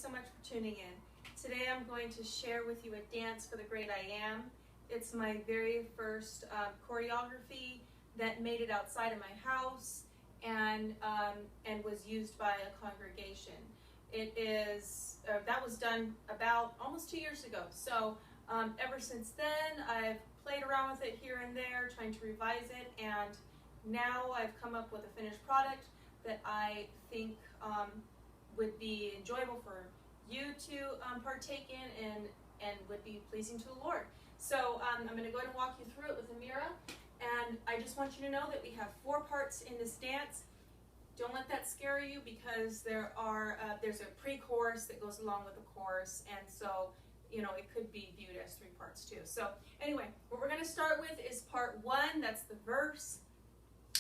so much for tuning in. Today I'm going to share with you a dance for the great I am. It's my very first choreography that made it outside of my house and was used by a congregation. It is that was done about almost 2 years ago. So ever since then I've played around with it here and there, trying to revise it, and now I've come up with a finished product that I think would be enjoyable for you to partake in and would be pleasing to the Lord. So I'm going to go ahead and walk you through it with Amira, and I just want you to know that we have 4 parts in this dance. Don't let that scare you, because there's a pre-chorus that goes along with the chorus, and so it could be viewed as 3 parts too. So anyway, what we're going to start with is part 1, that's the verse,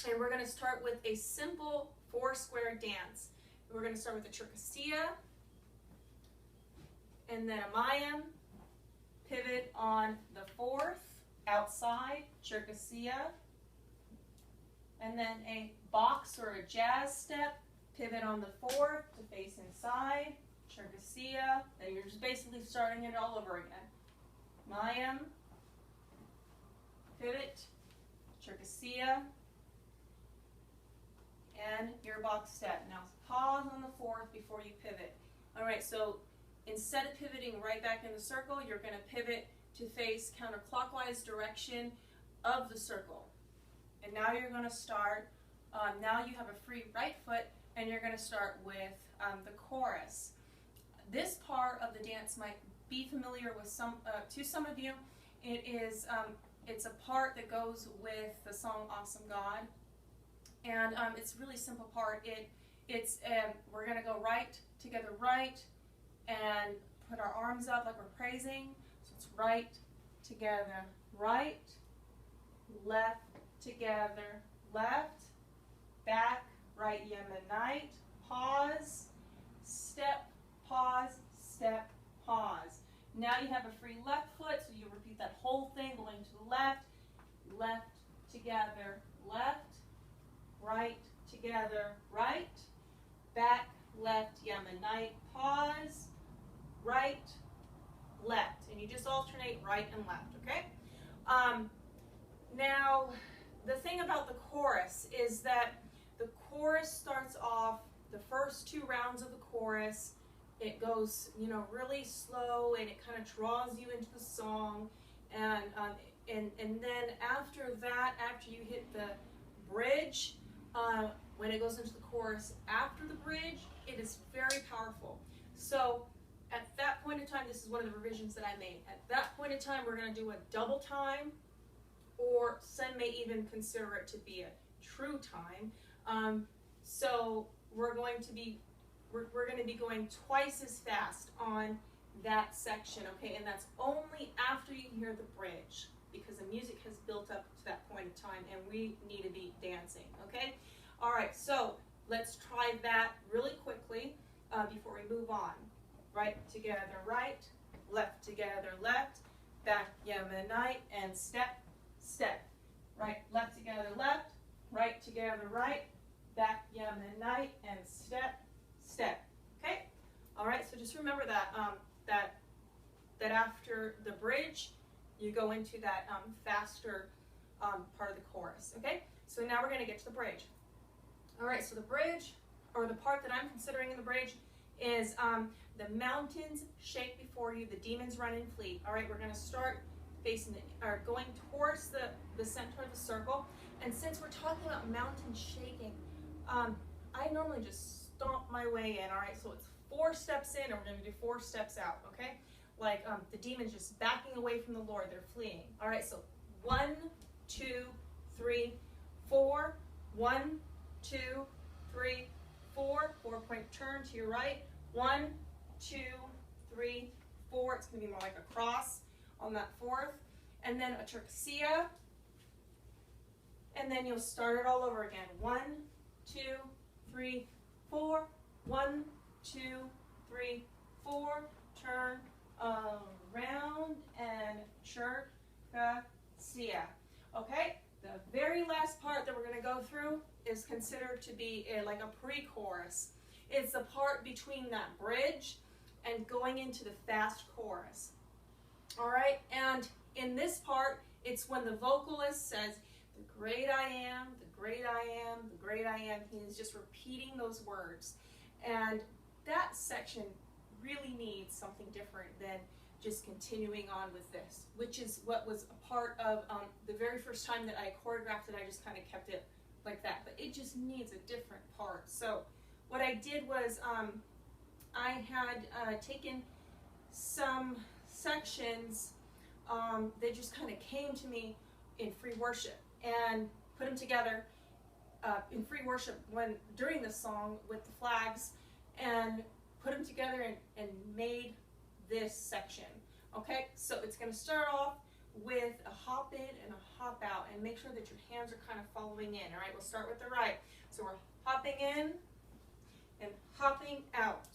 and we're going to start with a simple 4-square dance. We're going to start with the Cherkessia, and then a Mayim, pivot on the 4th, outside, Cherkessia, and then a box or a jazz step, pivot on the 4th to face inside, Cherkessia, then you're just basically starting it all over again. Mayim, pivot, Cherkessia, and your box step. Now pause on the 4th before you pivot. Alright, so instead of pivoting right back in the circle, you're going to pivot to face counterclockwise direction of the circle. And now you're going to start, now you have a free right foot, and you're going to start with the chorus. This part of the dance might be familiar with to some of you. It's a part that goes with the song Awesome God. And it's a really simple part. We're going to go right, together, right, and put our arms up like we're praising. So it's right, together, right, left, together, left, back, right, Yemenite, pause, step, pause, step, pause. Now you have a free left foot, so you repeat that whole thing going to the left, left, together, left, right, together, right, back, left, Yemenite, pause, right, left, and you just alternate right and left, okay? Now, the thing about the chorus is that the chorus starts off, the first 2 rounds of the chorus, it goes, really slow, and it kind of draws you into the song, and then after that, after you hit the bridge, when it goes into the chorus after the bridge, it is very powerful. So at that point in time, this is one of the revisions that I made. At that point in time, we're going to do a double time, or some may even consider it to be a true time. So we're going to be going twice as fast on that section, okay? And that's only after you hear the bridge, because the music has built up to that point in time, and we need to be dancing, okay? All right, so let's try that really quickly before we move on. Right, together, right, left, together, left, back, Yemenite, and step, step. Right, left, together, left, right, together, right, back, Yemenite, and step, step. Okay? All right, so just remember that, that after the bridge, you go into that faster part of the chorus. Okay? So now we're going to get to the bridge. All right, so the bridge, or the part that I'm considering in the bridge, is the mountains shake before you, the demons run and flee. All right, we're going to start facing or going towards the center of the circle. And since we're talking about mountains shaking, I normally just stomp my way in. All right, so it's 4 steps in, and we're going to do 4 steps out. Okay, like the demons just backing away from the Lord, they're fleeing. All right, so 1, 2, 3, 4. 1, 2, 3, 4. 4-point turn to your right. 1, 2, 3, 4. It's going to be more like a cross on that 4th. And then a Cherkessia. And then you'll start it all over again. 1, 2, 3, 4. 1, 2, 3, 4. Turn around and Cherkessia. Okay? The very last part that we're going to go through is considered to be like a pre-chorus. It's the part between that bridge and going into the fast chorus. All right, and in this part, it's when the vocalist says, "The great I am, the great I am, the great I am." He is just repeating those words. And that section really needs something different than just continuing on with this, which is what was a part of the very first time that I choreographed it. I just kind of kept it like that, but it just needs a different part. So what I did was I had taken some sections that just kind of came to me in free worship and put them together in free worship during the song with the flags, and put them together and made this section. Okay, so it's going to start off with a hop in and a hop out, and make sure that your hands are kind of following in. All right, we'll start with the right. So we're hopping in and hopping out.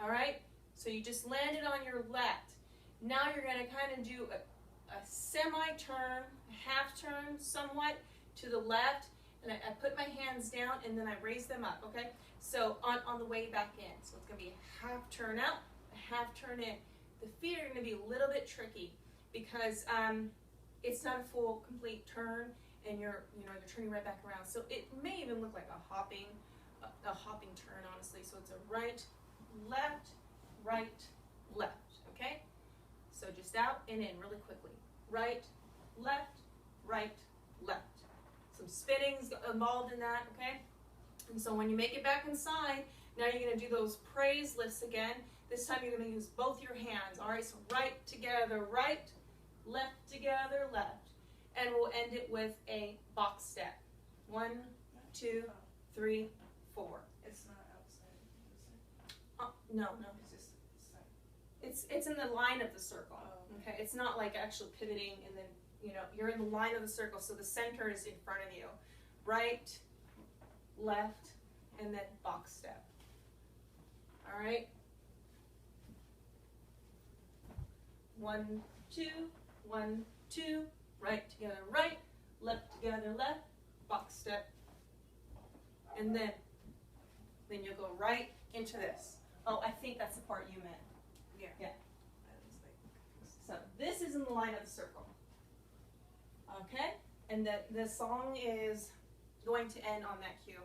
All right, so you just landed on your left. Now you're going to kind of do a semi-turn, a half turn somewhat to the left, and I put my hands down and then I raise them up, okay? So on the way back in. So it's going to be a half turn out, a half turn in. The feet are going to be a little bit tricky because it's not a full, complete turn, and you're turning right back around. So it may even look like a hopping turn, honestly. So it's a right, left, okay? So just out and in really quickly. Right, left, left. Some spinnings involved in that, okay? And so when you make it back inside, now you're going to do those praise lifts again. This time you're going to use both your hands. All right, so right together, right, left together, left. And we'll end it with a box step. 1, 2, 3, 4. It's not outside. No. It's just inside. It's in the line of the circle. Oh, Okay, it's not like actually pivoting and then, you're in the line of the circle, so the center is in front of you. Right, left, and then box step. All right. 1, 2, 1, 2, right together, right, left together, left, box step. And then you'll go right into this. Oh, I think that's the part you meant. Yeah. Yeah. I was like, So this is in the line of the circle. Okay? And the song is going to end on that cue.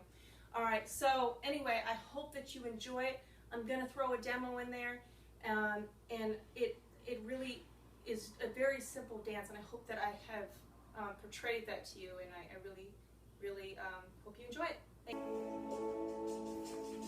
All right, so anyway, I hope that you enjoy it. I'm going to throw a demo in there, and it really is a very simple dance, and I hope that I have portrayed that to you, and I really, really hope you enjoy it. Thank you.